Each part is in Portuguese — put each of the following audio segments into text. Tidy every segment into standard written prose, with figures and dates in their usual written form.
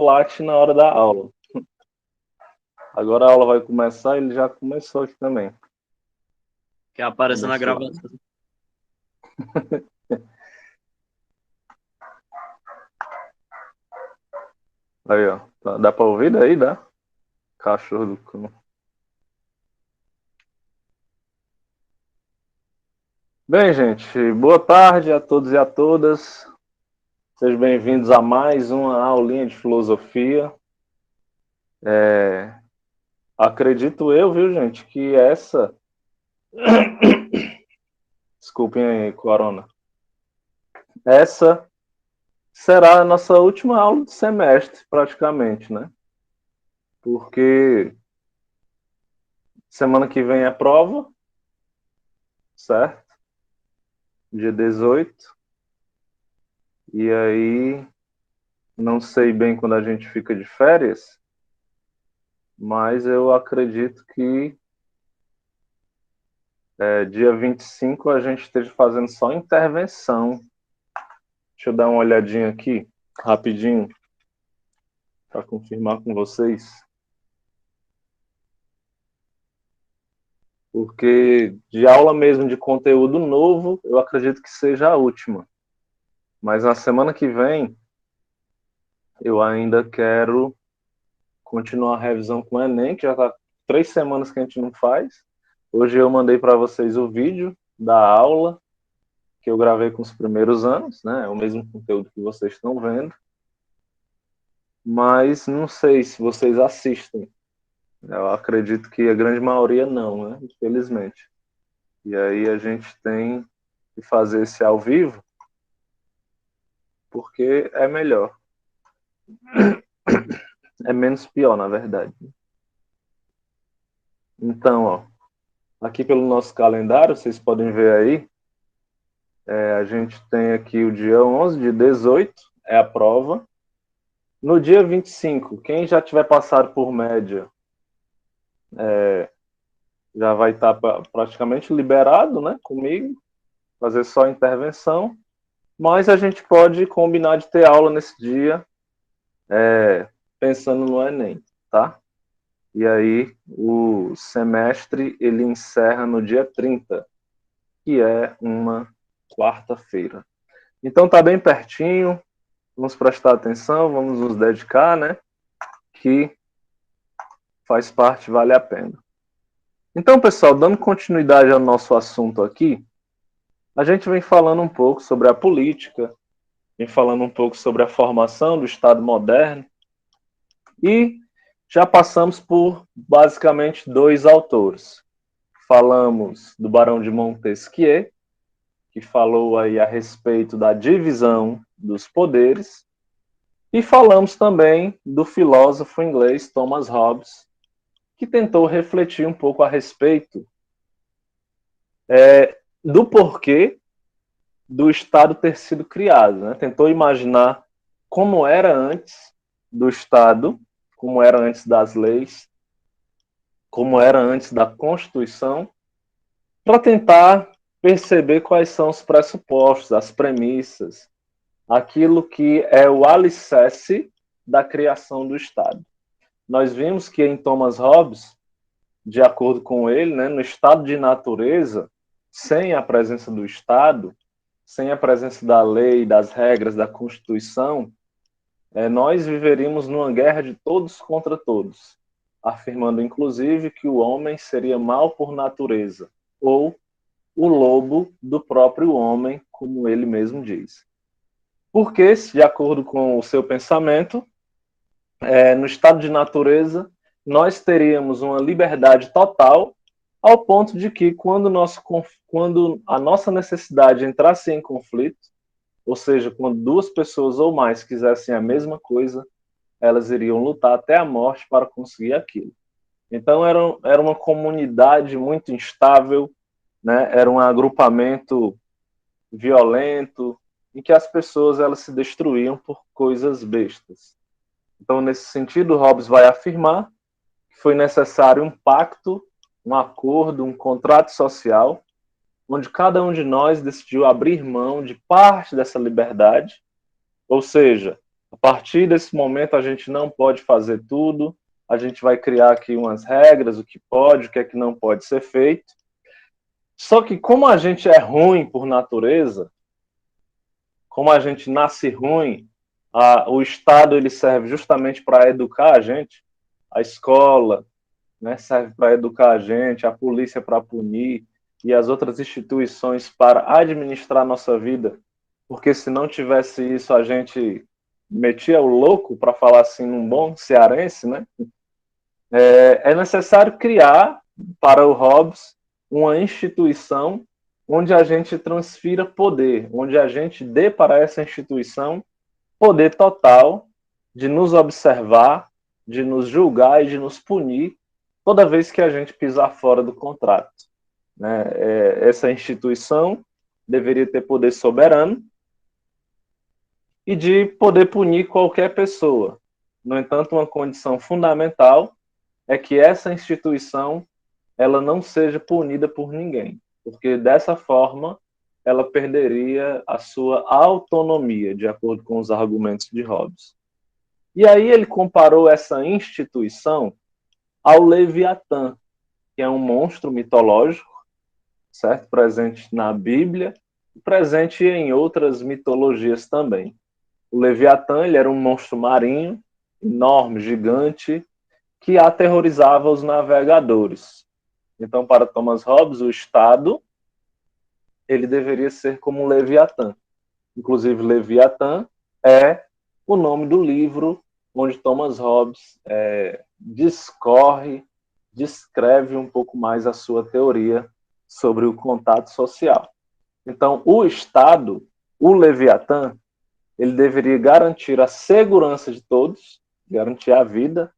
chocolate na hora da aula. Agora a aula vai começar, ele já começou aqui também. Que apareceu na gravação. Aí, ó. Dá pra ouvir daí, dá? Cachorro do cão. Bem, gente, boa tarde a todos e a todas. Sejam bem-vindos a mais uma aulinha de filosofia. Acredito eu, viu, gente, que essa... Desculpem aí, corona. Essa será a nossa última aula do semestre, praticamente, né? Porque semana que vem é prova, certo? Dia 18. E aí, não sei bem quando a gente fica de férias, mas eu acredito que dia 25 a gente esteja fazendo só intervenção. Deixa eu dar uma olhadinha aqui, rapidinho, para confirmar com vocês. Porque de aula mesmo de conteúdo novo, eu acredito que seja a última. Mas na semana que vem, eu ainda quero continuar a revisão com o Enem, que já está 3 semanas que a gente não faz. Hoje eu mandei para vocês o vídeo da aula que eu gravei com os primeiros anos, né? É o mesmo conteúdo que vocês estão vendo. Mas não sei se vocês assistem. Eu acredito que a grande maioria não, né? Infelizmente. E aí a gente tem que fazer esse ao vivo porque é melhor. É menos pior, na verdade. Então, ó, aqui pelo nosso calendário, vocês podem ver aí, a gente tem aqui o dia 11 de 18, é a prova. No dia 25, quem já tiver passado por média já vai estar praticamente liberado, né, comigo, fazer só intervenção, mas a gente pode combinar de ter aula nesse dia, pensando no Enem, tá? E aí o semestre ele encerra no dia 30, que é uma quarta-feira. Então tá bem pertinho, vamos prestar atenção, vamos nos dedicar, né? Que faz parte, vale a pena. Então, pessoal, dando continuidade ao nosso assunto aqui, a gente vem falando um pouco sobre a política, vem falando um pouco sobre a formação do Estado moderno e já passamos por basicamente 2 autores. Falamos do Barão de Montesquieu, que falou aí a respeito da divisão dos poderes, e falamos também do filósofo inglês Thomas Hobbes, que tentou refletir um pouco a respeito do porquê do Estado ter sido criado, né? Tentou imaginar como era antes do Estado, como era antes das leis, como era antes da Constituição, para tentar perceber quais são os pressupostos, as premissas, aquilo que é o alicerce da criação do Estado. Nós vimos que em Thomas Hobbes, de acordo com ele, né, no estado de natureza, sem a presença do Estado, sem a presença da lei, das regras, da Constituição, nós viveríamos numa guerra de todos contra todos, afirmando inclusive que o homem seria mau por natureza, ou o lobo do próprio homem, como ele mesmo diz. Porque, de acordo com o seu pensamento, no estado de natureza, nós teríamos uma liberdade total, ao ponto de que, quando a nossa necessidade entrasse em conflito, ou seja, quando 2 pessoas ou mais quisessem a mesma coisa, elas iriam lutar até a morte para conseguir aquilo. Então, era uma comunidade muito instável, né? Era um agrupamento violento, em que as pessoas elas se destruíam por coisas bestas. Então, nesse sentido, Hobbes vai afirmar que foi necessário um pacto, um acordo, um contrato social, onde cada um de nós decidiu abrir mão de parte dessa liberdade, ou seja, A partir desse momento, a gente não pode fazer tudo, a gente vai criar aqui umas regras, o que pode, o que é que não pode ser feito. Só que como a gente é ruim por natureza, como a gente nasce ruim, o Estado ele serve justamente para educar a gente, a escola, né, serve para educar a gente, a polícia para punir e as outras instituições para administrar a nossa vida, porque se não tivesse isso a gente metia o louco, para falar assim num bom cearense, né? É necessário criar para o Hobbes uma instituição onde a gente transfira poder, onde a gente dê para essa instituição poder total de nos observar, de nos julgar e de nos punir toda vez que a gente pisar fora do contrato. Né? Essa instituição deveria ter poder soberano e de poder punir qualquer pessoa. No entanto, uma condição fundamental é que essa instituição ela não seja punida por ninguém, porque dessa forma ela perderia a sua autonomia, de acordo com os argumentos de Hobbes. E aí ele comparou essa instituição ao Leviatã, que é um monstro mitológico, certo? Presente na Bíblia e presente em outras mitologias também. O Leviatã ele era um monstro marinho, enorme, gigante, que aterrorizava os navegadores. Então, para Thomas Hobbes, o Estado ele deveria ser como um Leviatã. Inclusive, Leviatã é o nome do livro onde Thomas Hobbes discorre, descreve um pouco mais a sua teoria sobre o contato social. Então, o Estado, o Leviatã, ele deveria garantir a segurança de todos, garantir a vida,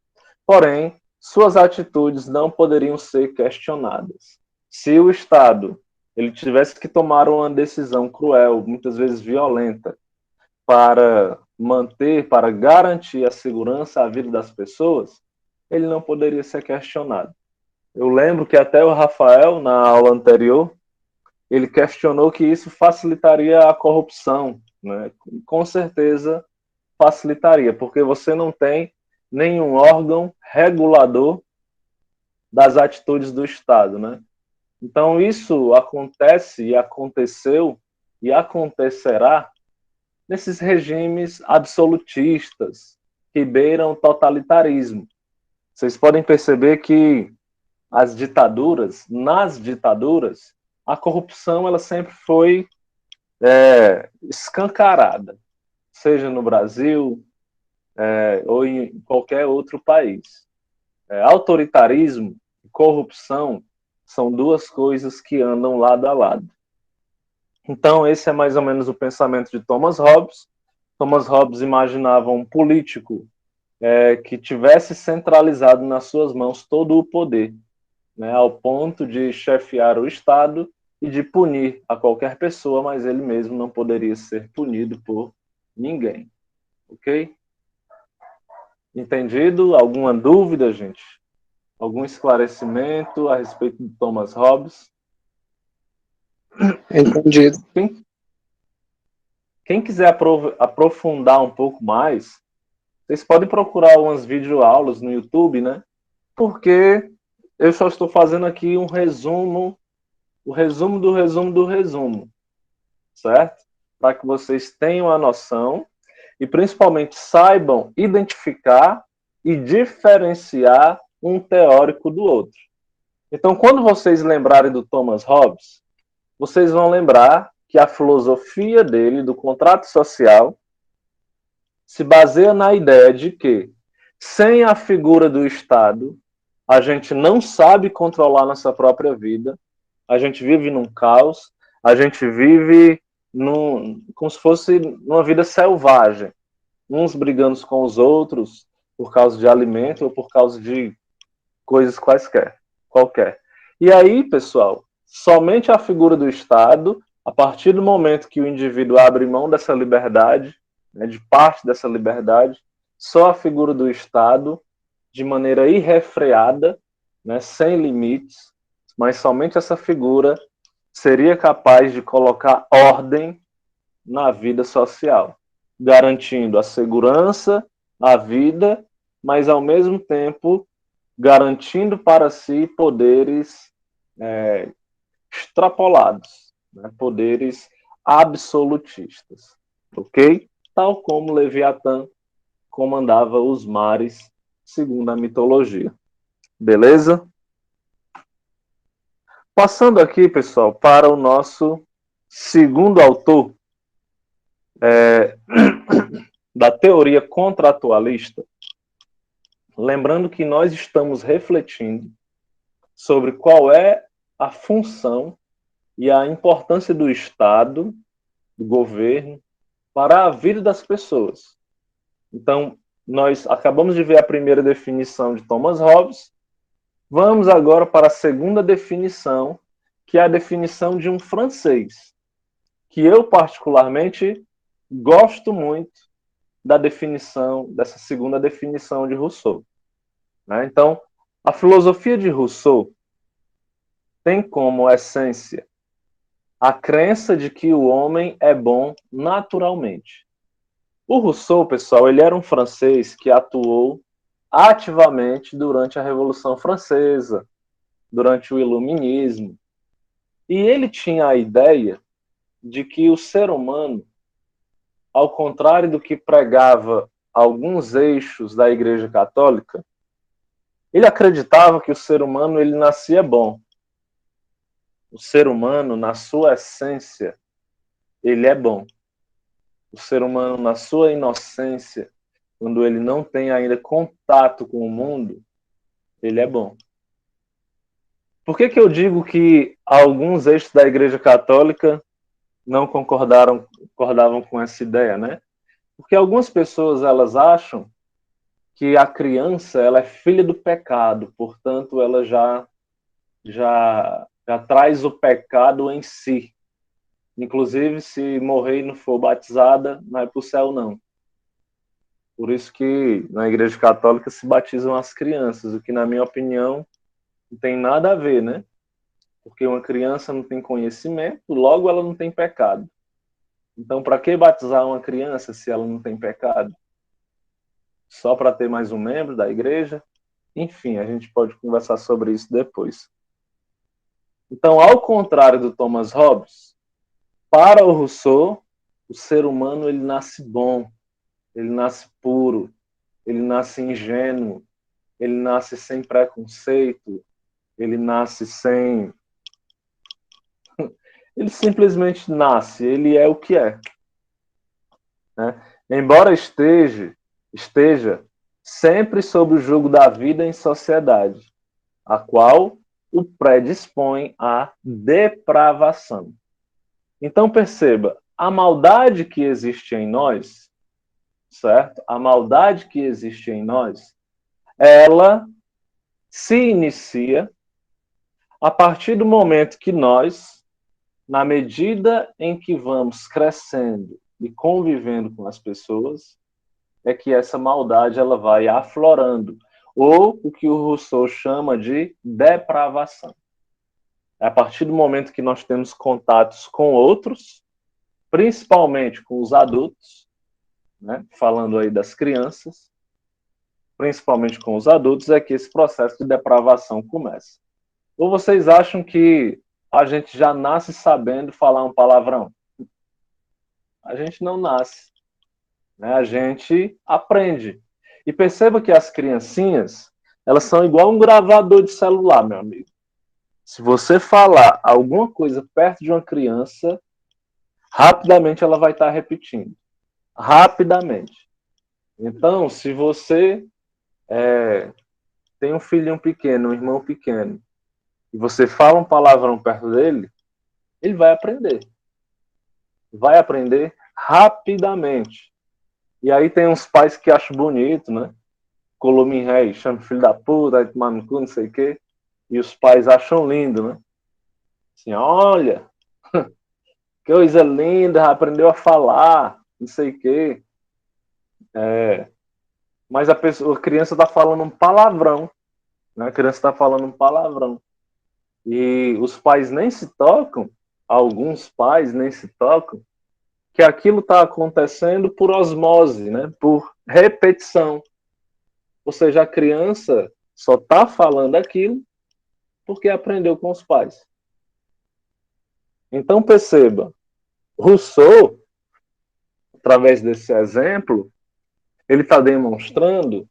porém, suas atitudes não poderiam ser questionadas. Se o Estado ele tivesse que tomar uma decisão cruel, muitas vezes violenta, para manter, para garantir a segurança, a vida das pessoas, ele não poderia ser questionado. Eu lembro que até o Rafael, na aula anterior, ele questionou que isso facilitaria a corrupção, né? Com certeza facilitaria, porque você não tem nenhum órgão regulador das atitudes do Estado, né? Então isso acontece e aconteceu e acontecerá nesses regimes absolutistas que beiram totalitarismo. Vocês podem perceber que nas ditaduras, a corrupção ela sempre foi escancarada, seja no Brasil ou em qualquer outro país. Autoritarismo e corrupção são duas coisas que andam lado a lado. Então, esse é mais ou menos o pensamento de Thomas Hobbes. Thomas Hobbes imaginava um político que tivesse centralizado nas suas mãos todo o poder, né, ao ponto de chefiar o Estado e de punir a qualquer pessoa, mas ele mesmo não poderia ser punido por ninguém. Ok? Entendido? Alguma dúvida, gente? Algum esclarecimento a respeito de Thomas Hobbes? Entendido. Quem quiser aprofundar um pouco mais, vocês podem procurar umas videoaulas no YouTube, né? Porque eu só estou fazendo aqui um resumo, o resumo do resumo do resumo, certo? Para que vocês tenham a noção e principalmente saibam identificar e diferenciar um teórico do outro. Então, quando vocês lembrarem do Thomas Hobbes, vocês vão lembrar que a filosofia dele, do contrato social, se baseia na ideia de que, sem a figura do Estado, a gente não sabe controlar nossa própria vida, a gente vive num caos, a gente vive como se fosse numa vida selvagem, uns brigando com os outros por causa de alimento ou por causa de coisas qualquer. E aí, pessoal, somente a figura do Estado, a partir do momento que o indivíduo abre mão dessa liberdade, né, de parte dessa liberdade, só a figura do Estado, de maneira irrefreada, né, sem limites, mas somente essa figura seria capaz de colocar ordem na vida social. garantindo a segurança, a vida, mas ao mesmo tempo garantindo para si poderes extrapolados, né? Poderes absolutistas, ok? Tal como Leviatã comandava os mares, segundo a mitologia. Beleza? Passando aqui, pessoal, para o nosso segundo autor da teoria contratualista, lembrando que nós estamos refletindo sobre qual é a função e a importância do Estado, do governo, para a vida das pessoas. Então, nós acabamos de ver a primeira definição de Thomas Hobbes. Vamos agora para a segunda definição, que é a definição de um francês, que eu particularmente gosto muito da definição, dessa segunda definição de Rousseau. Né? Então, a filosofia de Rousseau tem como essência a crença de que o homem é bom naturalmente. O Rousseau, pessoal, ele era um francês que atuou ativamente durante a Revolução Francesa, durante o Iluminismo. E ele tinha a ideia de que o ser humano, ao contrário do que pregava alguns eixos da Igreja Católica, ele acreditava que o ser humano ele nascia bom. O ser humano, na sua essência, ele é bom. O ser humano, na sua inocência, quando ele não tem ainda contato com o mundo, ele é bom. Por que eu digo que alguns eixos da Igreja Católica não concordavam com essa ideia, né? Porque algumas pessoas elas acham que a criança ela é filha do pecado, portanto ela já traz o pecado em si. Inclusive, se morrer e não for batizada, não é para o céu, não. Por isso que na Igreja Católica se batizam as crianças, o que, na minha opinião, não tem nada a ver, né? Porque uma criança não tem conhecimento, logo ela não tem pecado. Então, para que batizar uma criança se ela não tem pecado? Só para ter mais um membro da igreja? Enfim, a gente pode conversar sobre isso depois. Então, ao contrário do Thomas Hobbes, para o Rousseau, o ser humano ele nasce bom, ele nasce puro, ele nasce ingênuo, ele nasce sem preconceito, ele nasce sem... Ele simplesmente nasce, ele é o que é. Né? Embora esteja sempre sob o jugo da vida em sociedade, a qual o predispõe à depravação. Então perceba, a maldade que existe em nós, certo? A maldade que existe em nós, ela se inicia a partir do momento que nós, na medida em que vamos crescendo e convivendo com as pessoas, é que essa maldade ela vai aflorando, ou o que o Rousseau chama de depravação. É a partir do momento que nós temos contatos com outros, principalmente com os adultos, né? Falando aí das crianças, principalmente com os adultos, é que esse processo de depravação começa. Ou vocês acham que a gente já nasce sabendo falar um palavrão? A gente não nasce, né? A gente aprende. E perceba que as criancinhas, elas são igual um gravador de celular, meu amigo. Se você falar alguma coisa perto de uma criança, rapidamente ela vai estar repetindo. Rapidamente. Então, se você tem um filhinho pequeno, um irmão pequeno, e você fala um palavrão perto dele, ele vai aprender. Vai aprender rapidamente. E aí tem uns pais que acham bonito, né? Colomin Rei, chama filho da puta, aí tomar no cu, não sei o quê. E os pais acham lindo, né? Assim, olha, que coisa linda, já aprendeu a falar, não sei o quê. Mas a criança está falando um palavrão. Né? A criança está falando um palavrão. E os pais nem se tocam, alguns pais nem se tocam, que aquilo está acontecendo por osmose, né? Por repetição. Ou seja, a criança só está falando aquilo porque aprendeu com os pais. Então, perceba, Rousseau, através desse exemplo, ele está demonstrando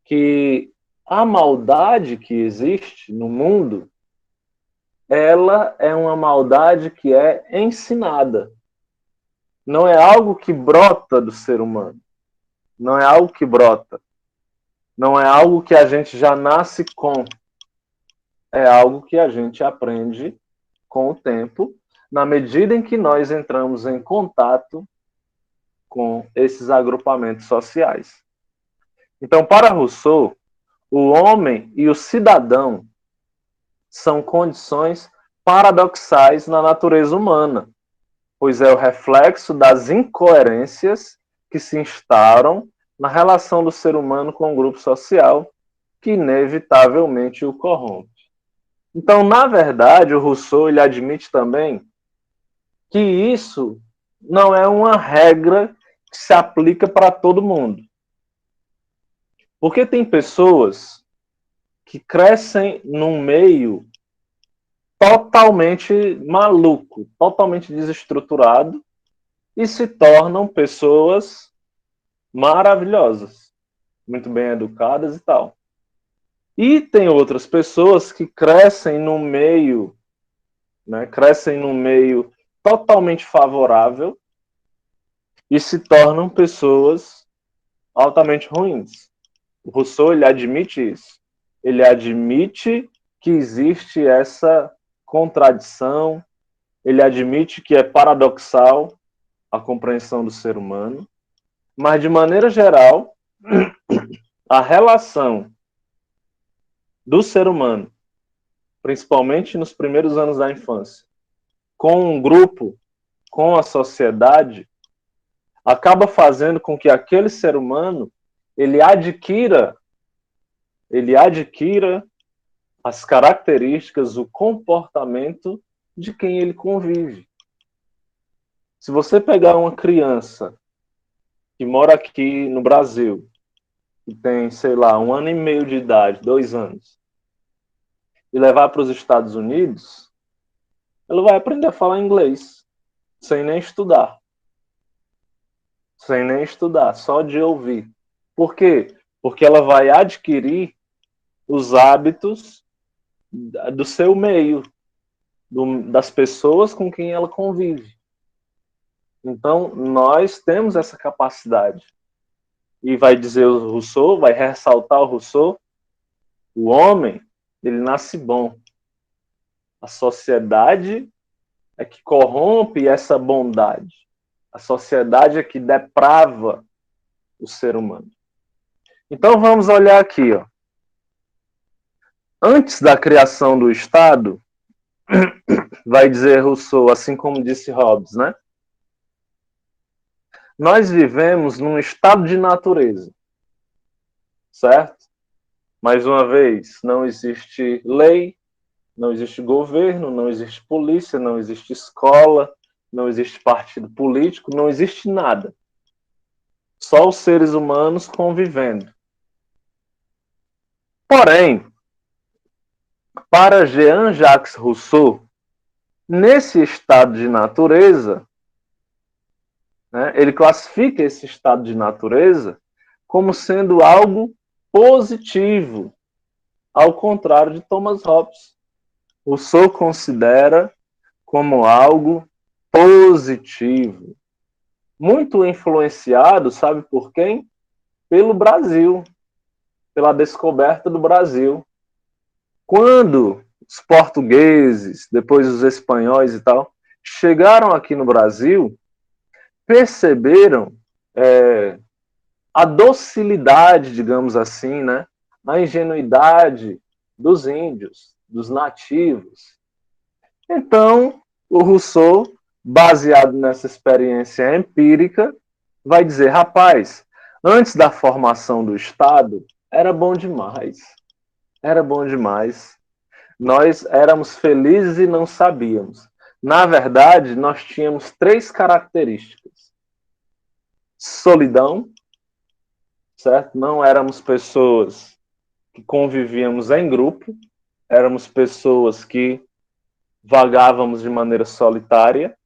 que a maldade que existe no mundo, ela é uma maldade que é ensinada. Não é algo que brota do ser humano. Não é algo que brota. Não é algo que a gente já nasce com. É algo que a gente aprende com o tempo, na medida em que nós entramos em contato com esses agrupamentos sociais. Então, para Rousseau, o homem e o cidadão são condições paradoxais na natureza humana, pois é o reflexo das incoerências que se instauram na relação do ser humano com o grupo social, que inevitavelmente o corrompe. Então, na verdade, o Rousseau ele admite também que isso não é uma regra que se aplica para todo mundo. Porque tem pessoas que crescem num meio totalmente maluco, totalmente desestruturado e se tornam pessoas maravilhosas, muito bem educadas e tal. E tem outras pessoas que crescem num meio, né, crescem num meio totalmente favorável e se tornam pessoas altamente ruins. O Rousseau ele admite isso. Ele admite que existe essa contradição, ele admite que é paradoxal a compreensão do ser humano, mas de maneira geral, a relação do ser humano, principalmente nos primeiros anos da infância, com um grupo, com a sociedade, acaba fazendo com que aquele ser humano ele adquira as características, o comportamento de quem ele convive. Se você pegar uma criança que mora aqui no Brasil, que tem, sei lá, 1 ano e meio de idade, 2 anos, e levar para os Estados Unidos, ela vai aprender a falar inglês, sem nem estudar. Sem nem estudar, só de ouvir. Por quê? Porque ela vai adquirir os hábitos do seu meio, das pessoas com quem ela convive. Então, nós temos essa capacidade. E vai dizer o Rousseau, vai ressaltar o Rousseau, o homem, ele nasce bom. A sociedade é que corrompe essa bondade. A sociedade é que deprava o ser humano. Então, vamos olhar aqui, ó. Antes da criação do Estado, vai dizer Rousseau, assim como disse Hobbes, né? Nós vivemos num estado de natureza, certo? Mais uma vez, não existe lei, não existe governo, não existe polícia, não existe escola, não existe partido político, não existe nada. Só os seres humanos convivendo. Porém, para Jean-Jacques Rousseau, nesse estado de natureza, né, ele classifica esse estado de natureza como sendo algo positivo, ao contrário de Thomas Hobbes. Rousseau considera como algo positivo. Muito influenciado, sabe por quem? Pelo Brasil, pela descoberta do Brasil. Quando os portugueses, depois os espanhóis e tal, chegaram aqui no Brasil, perceberam a docilidade, digamos assim, né? A ingenuidade dos índios, dos nativos. Então, o Rousseau, baseado nessa experiência empírica, vai dizer, rapaz, antes da formação do Estado, era bom demais. Era bom demais. Nós éramos felizes e não sabíamos. Na verdade, nós tínhamos 3 características: solidão, certo? Não éramos pessoas que convivíamos em grupo, éramos pessoas que vagávamos de maneira solitária.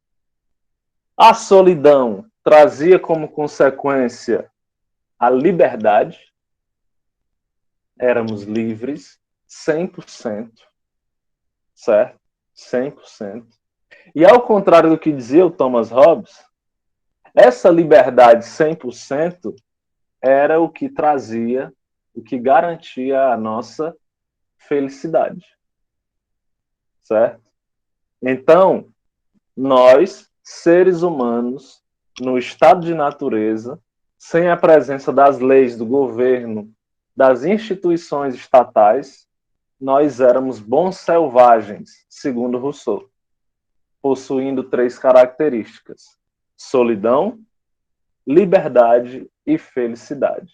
A solidão trazia como consequência a liberdade, éramos livres, 100%, certo? 100%. E ao contrário do que dizia o Thomas Hobbes, essa liberdade 100% era o que trazia, o que garantia a nossa felicidade, certo? Então, nós, seres humanos, no estado de natureza, sem a presença das leis do governo, das instituições estatais, nós éramos bons selvagens, segundo Rousseau, possuindo 3 características: solidão, liberdade e felicidade.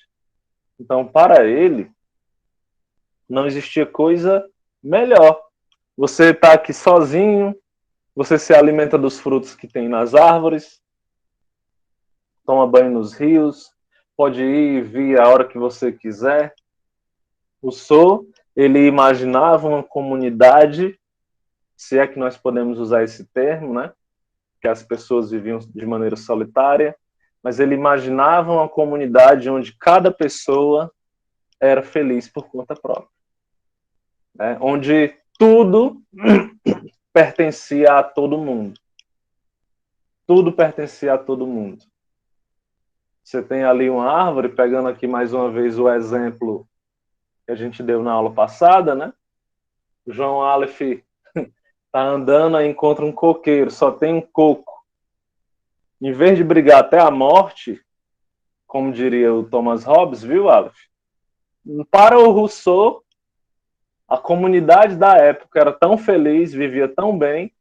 Então, para ele, não existia coisa melhor. Você está aqui sozinho, você se alimenta dos frutos que tem nas árvores, toma banho nos rios, pode ir e vir a hora que você quiser. Rousseau, ele imaginava uma comunidade, se é que nós podemos usar esse termo, né? Que as pessoas viviam de maneira solitária, mas ele imaginava uma comunidade onde cada pessoa era feliz por conta própria, né? Onde tudo pertencia a todo mundo. Tudo pertencia a todo mundo. Você tem ali uma árvore, pegando aqui mais uma vez o exemplo que a gente deu na aula passada, né? O João Aleph tá andando e encontra um coqueiro, só tem um coco. Em vez de brigar até a morte, como diria o Thomas Hobbes, viu, Aleph? Para o Rousseau, a comunidade da época era tão feliz, vivia tão bem,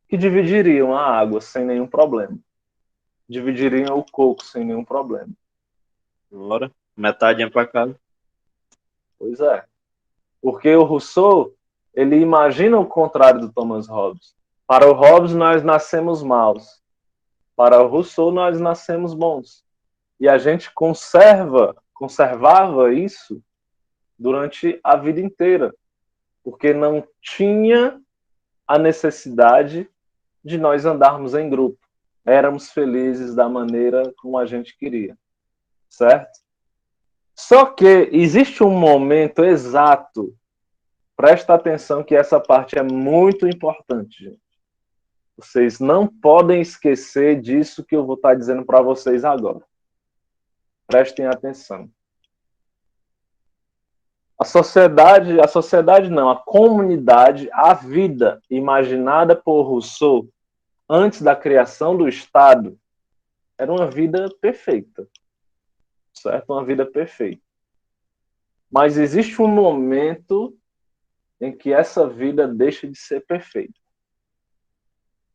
que dividiriam a água sem nenhum problema. Dividiriam o coco sem nenhum problema. Bora. Metade é pra casa. Pois é. Porque o Rousseau, ele imagina o contrário do Thomas Hobbes. Para o Hobbes, nós nascemos maus. Para o Rousseau, nós nascemos bons. E a gente conservava isso durante a vida inteira. Porque não tinha a necessidade de nós andarmos em grupo. Éramos felizes da maneira como a gente queria. Certo? Só que existe um momento exato. Presta atenção que essa parte é muito importante, gente. Vocês não podem esquecer disso que eu vou estar dizendo para vocês agora. Prestem atenção. A comunidade, a vida imaginada por Rousseau antes da criação do Estado era uma vida perfeita. Certo? Uma vida perfeita. Mas existe um momento em que essa vida deixa de ser perfeita.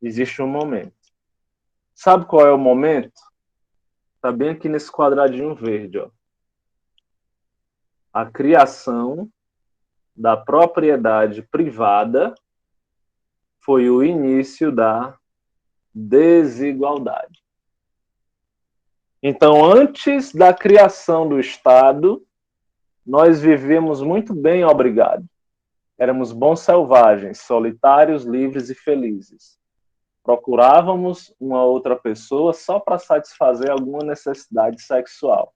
Existe um momento. Sabe qual é o momento? Está bem aqui nesse quadradinho verde, ó. A criação da propriedade privada foi o início da desigualdade. Então, antes da criação do Estado, nós vivíamos muito bem, obrigado. Éramos bons selvagens, solitários, livres e felizes. Procurávamos uma outra pessoa só para satisfazer alguma necessidade sexual.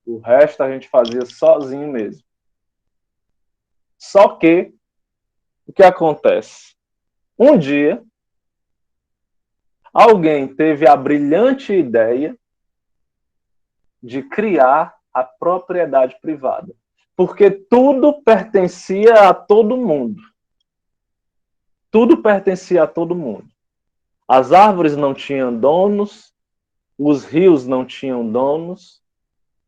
O resto a gente fazia sozinho mesmo. Só que, o que acontece? Um dia, alguém teve a brilhante ideia de criar a propriedade privada. Porque tudo pertencia a todo mundo. Tudo pertencia a todo mundo. As árvores não tinham donos, os rios não tinham donos,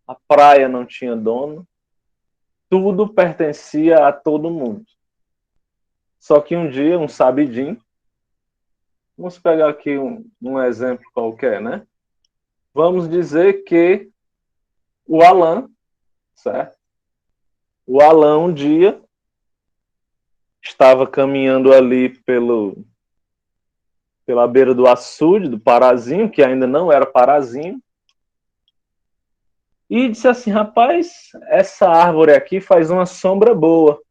a praia não tinha dono. Tudo pertencia a todo mundo. Só que um dia, um sabidinho, vamos pegar aqui um exemplo qualquer, né? Vamos dizer que o Alan, certo? O Alan um dia estava caminhando ali pela beira do açude, do Parazinho, que ainda não era Parazinho, e disse assim, rapaz, essa árvore aqui faz uma sombra boa.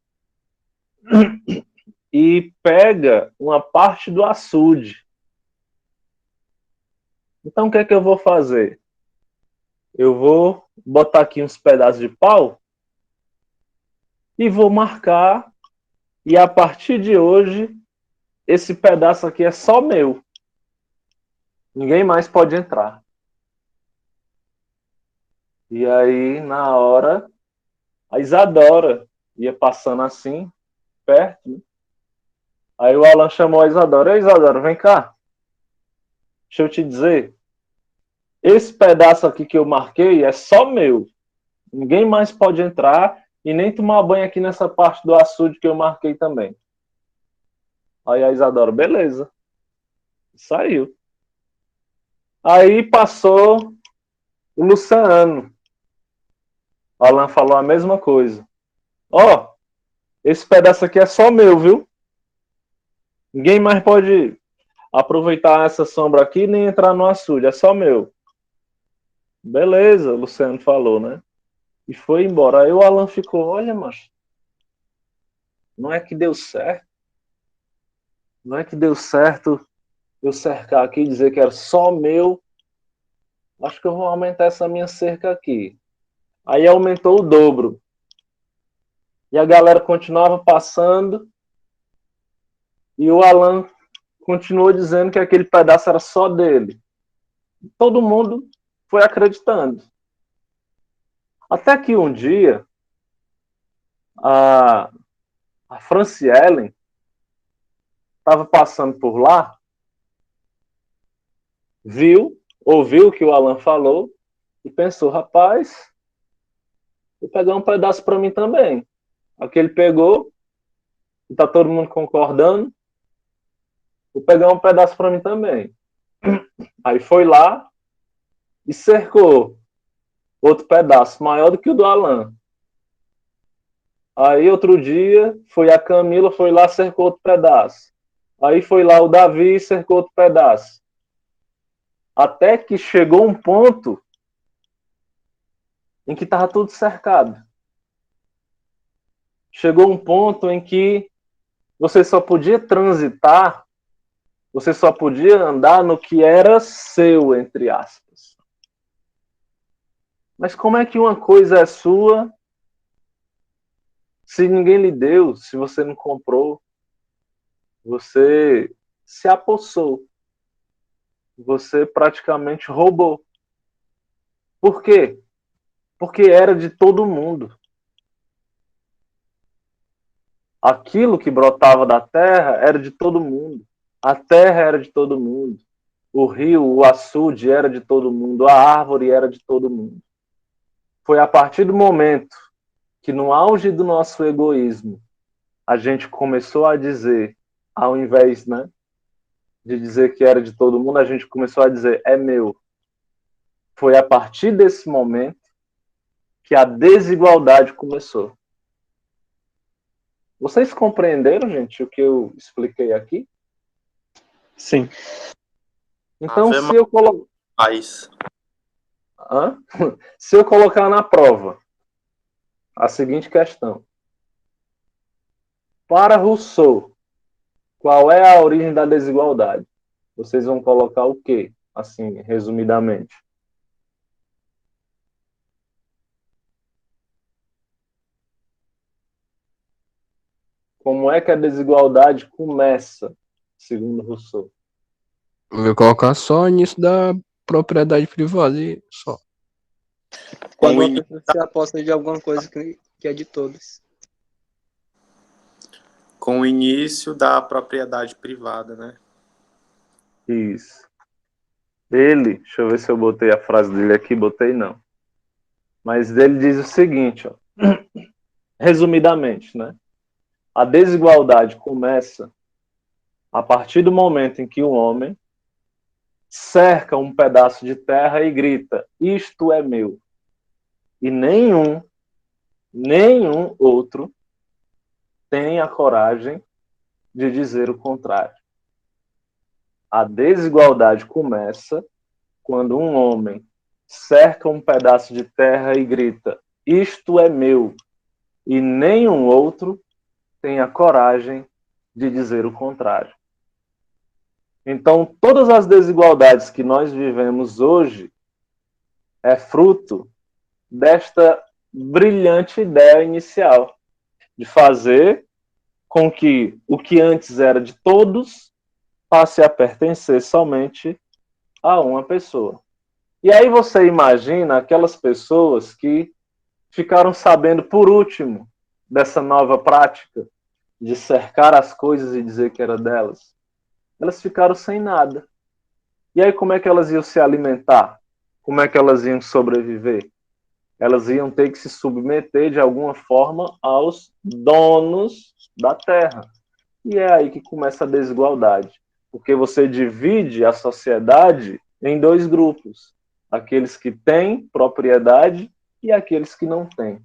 E pega uma parte do açude. Então o que é que eu vou fazer? Eu vou botar aqui uns pedaços de pau e vou marcar, e a partir de hoje, esse pedaço aqui é só meu. Ninguém mais pode entrar. E aí, na hora, a Isadora ia passando assim, perto. Né? Aí o Alan chamou a Isadora. Ei, Isadora, vem cá. Deixa eu te dizer. Esse pedaço aqui que eu marquei é só meu. Ninguém mais pode entrar e nem tomar banho aqui nessa parte do açude que eu marquei também. Aí a Isadora, beleza. Saiu. Aí passou o Luciano. O Alan falou a mesma coisa. Ó, esse pedaço aqui é só meu, viu? Ninguém mais pode aproveitar essa sombra aqui nem entrar no açude, é só meu. Beleza, o Luciano falou, né? E foi embora. Aí o Alan ficou, olha, macho, não é que deu certo? Não é que deu certo eu cercar aqui e dizer que era só meu? Acho que eu vou aumentar essa minha cerca aqui. Aí aumentou o dobro. E a galera continuava passando e o Alan continuou dizendo que aquele pedaço era só dele. Todo mundo foi acreditando. Até que um dia a, a Franciele estava passando por lá, ouviu o que o Alan falou e pensou, rapaz, vou pegar um pedaço para mim também. Aquele pegou, e tá todo mundo concordando, vou pegar um pedaço para mim também. Aí foi lá e cercou outro pedaço, maior do que o do Alan. Aí outro dia foi a Camila, foi lá, cercou outro pedaço. Aí foi lá o Davi e cercou outro pedaço. Até que chegou um ponto em que estava tudo cercado. Chegou um ponto em que você só podia transitar, você só podia andar no que era seu, entre aspas. Mas como é que uma coisa é sua se ninguém lhe deu, se você não comprou? Você se apossou. Você praticamente roubou. Por quê? Porque era de todo mundo. Aquilo que brotava da terra era de todo mundo. A terra era de todo mundo. O rio, o açude era de todo mundo. A árvore era de todo mundo. Foi a partir do momento que, no auge do nosso egoísmo, a gente começou a dizer, ao invés, né, de dizer que era de todo mundo, a gente começou a dizer, é meu. Foi a partir desse momento que a desigualdade começou. Vocês compreenderam, gente, o que eu expliquei aqui? Sim. Então, Ave mais. Se eu colocar na prova a seguinte questão. Para Rousseau, qual é a origem da desigualdade? Vocês vão colocar o quê? Assim, resumidamente. Como é que a desigualdade começa, segundo Rousseau? Eu vou colocar só nisso da propriedade privada e só. Quando Com o uma início pessoa se aposta de alguma coisa que é de todos. com o início da propriedade privada, né? Isso. Ele, deixa eu ver se eu botei a frase dele aqui, botei não. Mas ele diz o seguinte, ó, resumidamente, né? A desigualdade começa a partir do momento em que o homem cerca um pedaço de terra e grita: isto é meu. E nenhum outro tem a coragem de dizer o contrário. A desigualdade começa quando um homem cerca um pedaço de terra e grita: "Isto é meu", e nenhum outro tem a coragem de dizer o contrário. Então, todas as desigualdades que nós vivemos hoje é fruto desta brilhante ideia inicial de fazer com que o que antes era de todos passe a pertencer somente a uma pessoa. E aí você imagina aquelas pessoas que ficaram sabendo por último dessa nova prática de cercar as coisas e dizer que era delas. Elas ficaram sem nada. E aí como é que elas iam se alimentar? Como é que elas iam sobreviver? Elas iam ter que se submeter de alguma forma aos donos da terra. E é aí que começa a desigualdade, porque você divide a sociedade em dois grupos: aqueles que têm propriedade e aqueles que não têm.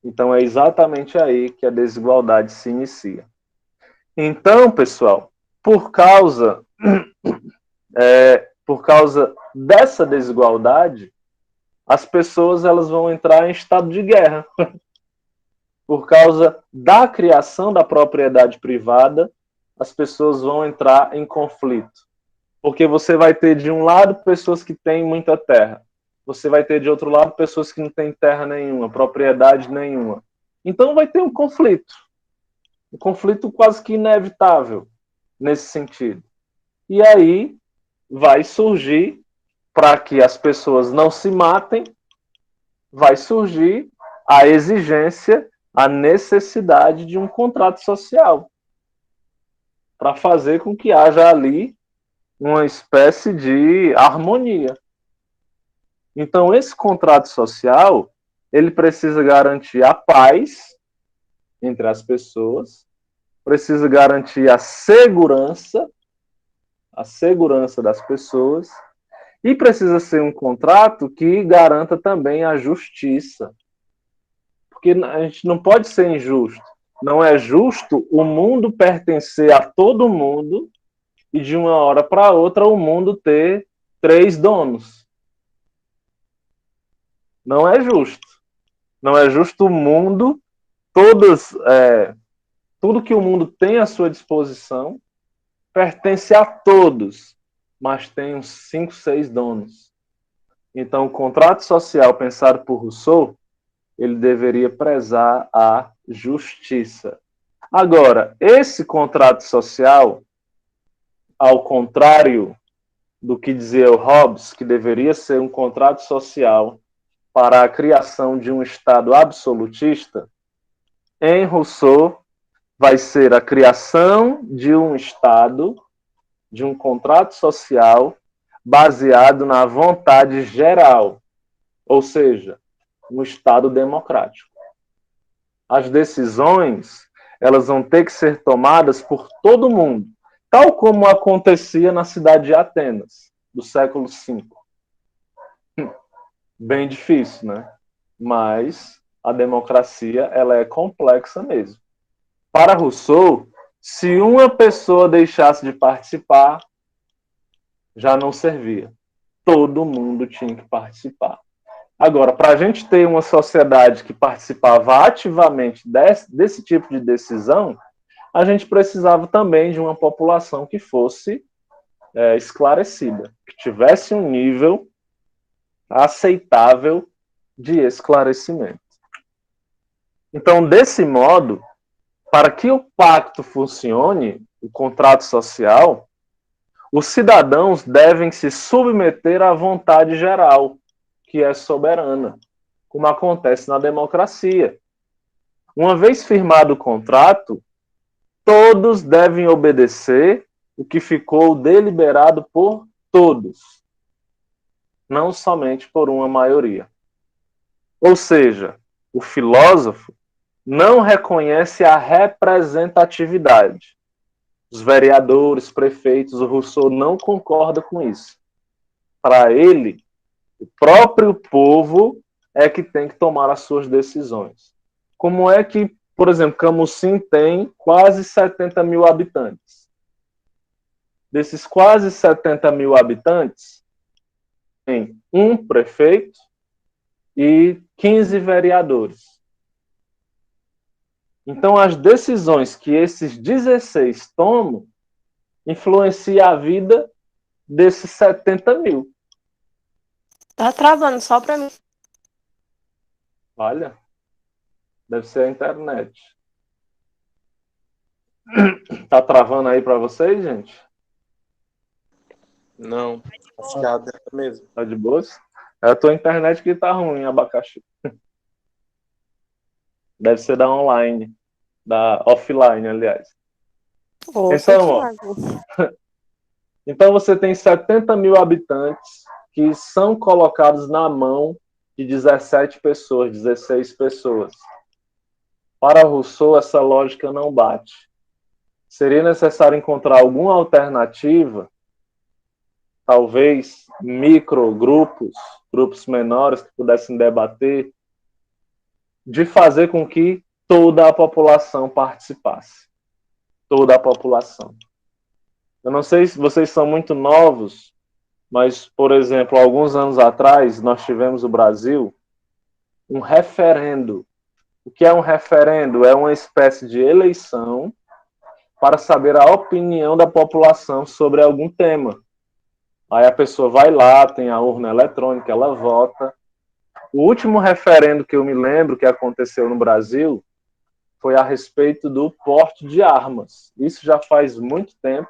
Então é exatamente aí que a desigualdade se inicia. Então, pessoal, por causa dessa desigualdade, as pessoas elas vão entrar em estado de guerra. Por causa da criação da propriedade privada, as pessoas vão entrar em conflito. Porque você vai ter de um lado pessoas que têm muita terra. Você vai ter de outro lado pessoas que não têm terra nenhuma, propriedade nenhuma. Então vai ter um conflito. Um conflito quase que inevitável nesse sentido. E aí vai surgir, para que as pessoas não se matem, vai surgir a exigência, a necessidade de um contrato social para fazer com que haja ali uma espécie de harmonia. Então, esse contrato social, ele precisa garantir a paz entre as pessoas, precisa garantir a segurança das pessoas, e precisa ser um contrato que garanta também a justiça. Porque a gente não pode ser injusto. Não é justo o mundo pertencer a todo mundo e de uma hora para outra o mundo ter 3 donos. Não é justo. Não é justo o mundo, tudo que o mundo tem à sua disposição pertence a todos, mas tem uns 5, 6 donos. Então, o contrato social pensado por Rousseau, ele deveria prezar a justiça. Agora, esse contrato social, ao contrário do que dizia o Hobbes, que deveria ser um contrato social para a criação de um Estado absolutista, em Rousseau vai ser a criação de um Estado, de um contrato social baseado na vontade geral, ou seja, um Estado democrático. As decisões, elas vão ter que ser tomadas por todo mundo, tal como acontecia na cidade de Atenas, do século V. Bem difícil, né? Mas a democracia, ela é complexa mesmo. Para Rousseau, se uma pessoa deixasse de participar, já não servia. Todo mundo tinha que participar. Agora, para a gente ter uma sociedade que participava ativamente desse tipo de decisão, a gente precisava também de uma população que fosse esclarecida, que tivesse um nível aceitável de esclarecimento. Então, desse modo, para que o pacto funcione, o contrato social, os cidadãos devem se submeter à vontade geral, que é soberana, como acontece na democracia. Uma vez firmado o contrato, todos devem obedecer o que ficou deliberado por todos, não somente por uma maioria. Ou seja, o filósofo não reconhece a representatividade. Os vereadores, prefeitos, o Rousseau não concorda com isso. Para ele, o próprio povo é que tem que tomar as suas decisões. Como é que, por exemplo, Camusim tem quase 70 mil habitantes? desses quase 70 mil habitantes, tem um prefeito e 15 vereadores. Então, as decisões que esses 16 tomam influenciam a vida desses 70 mil. Tá travando só pra mim. Olha, deve ser a internet. Tá travando aí para vocês, gente? Não, acho que é a dela mesmo. Tá de boas? É a tua internet que tá ruim, abacaxi. Deve ser da online. Da offline, aliás. Então você tem 70 mil habitantes que são colocados na mão de 17 pessoas, 16 pessoas. Para Rousseau, essa lógica não bate. Seria necessário encontrar alguma alternativa, talvez microgrupos, grupos menores que pudessem debater, de fazer com que toda a população participasse. Toda a população. Eu não sei se vocês são muito novos, mas, por exemplo, alguns anos atrás, nós tivemos no Brasil um referendo. O que é um referendo? É uma espécie de eleição para saber a opinião da população sobre algum tema. Aí a pessoa vai lá, tem a urna eletrônica, ela vota. O último referendo que eu me lembro que aconteceu no Brasil foi a respeito do porte de armas. Isso já faz muito tempo.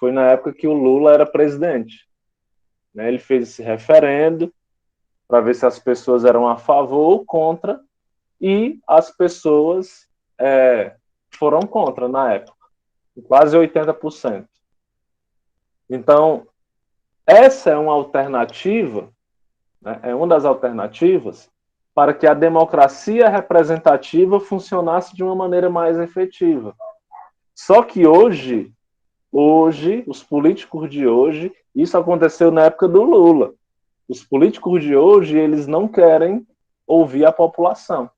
Foi na época que o Lula era presidente. Ele fez esse referendo para ver se as pessoas eram a favor ou contra, e as pessoas foram contra na época, quase 80%. Então, essa é uma alternativa, né, é uma das alternativas para que a democracia representativa funcionasse de uma maneira mais efetiva. Só que hoje, os políticos de hoje, isso aconteceu na época do Lula. Os políticos de hoje, eles não querem ouvir a população.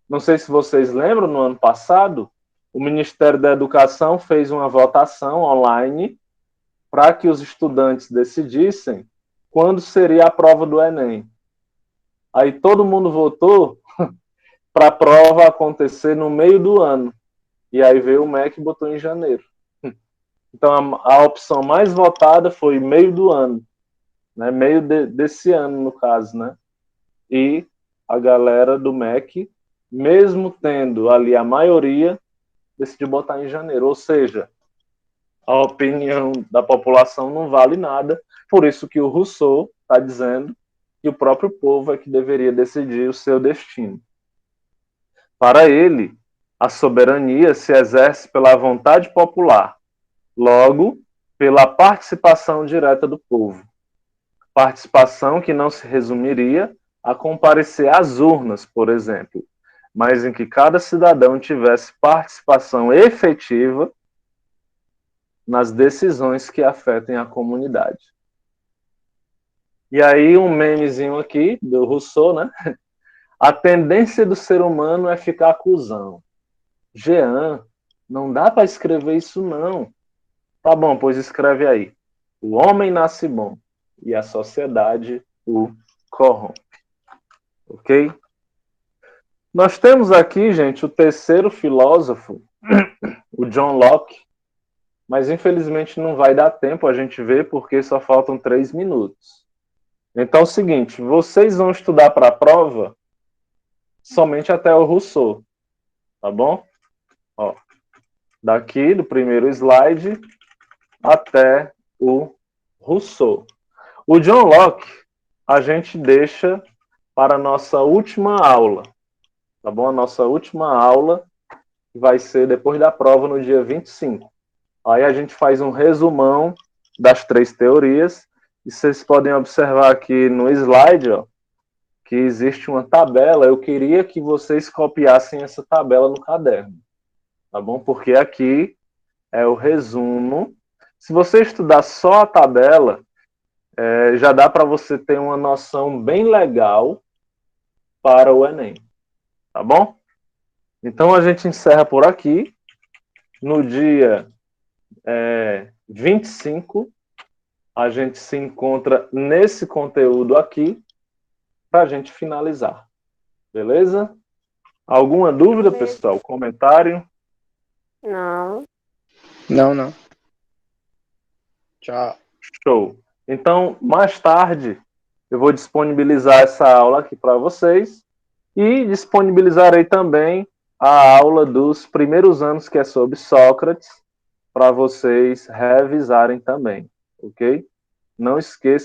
Não sei se vocês lembram, no ano passado, o Ministério da Educação fez uma votação online para que os estudantes decidissem quando seria a prova do Enem. Aí todo mundo votou para a prova acontecer no meio do ano. E aí veio o MEC e botou em janeiro. Então a opção mais votada foi meio do ano, né? Meio desse ano, no caso, né? E a galera do MEC, mesmo tendo ali a maioria, decidiu botar em janeiro. Ou seja, a opinião da população não vale nada. Por isso que o Rousseau está dizendo que o próprio povo é que deveria decidir o seu destino. Para ele, a soberania se exerce pela vontade popular, logo, pela participação direta do povo. Participação que não se resumiria a comparecer às urnas, por exemplo, mas em que cada cidadão tivesse participação efetiva nas decisões que afetem a comunidade. E aí um memezinho aqui, do Rousseau, né? A tendência do ser humano é ficar cuzão. Jean, não dá para escrever isso não. Tá bom, pois escreve aí. O homem nasce bom e a sociedade o corrompe. Ok? Nós temos aqui, gente, o terceiro filósofo, o John Locke, mas infelizmente não vai dar tempo a gente ver porque só faltam 3 minutos. Então é o seguinte, vocês vão estudar para a prova somente até o Rousseau, tá bom? Ó, daqui do primeiro slide até o Rousseau. O John Locke a gente deixa para a nossa última aula, tá bom? A nossa última aula vai ser depois da prova no dia 25. Aí a gente faz um resumão das 3 teorias e vocês podem observar aqui no slide, ó, que existe uma tabela. Eu queria que vocês copiassem essa tabela no caderno, tá bom? Porque aqui é o resumo. Se você estudar só a tabela, já dá para você ter uma noção bem legal para o Enem, tá bom? Então a gente encerra por aqui. No dia 25, a gente se encontra nesse conteúdo aqui para a gente finalizar. Beleza? Alguma dúvida, Beleza. pessoal? Comentário? Não. Não. Tchau. Show. Então, mais tarde, eu vou disponibilizar essa aula aqui para vocês e disponibilizarei também a aula dos primeiros anos, que é sobre Sócrates, para vocês revisarem também, ok? Não esqueça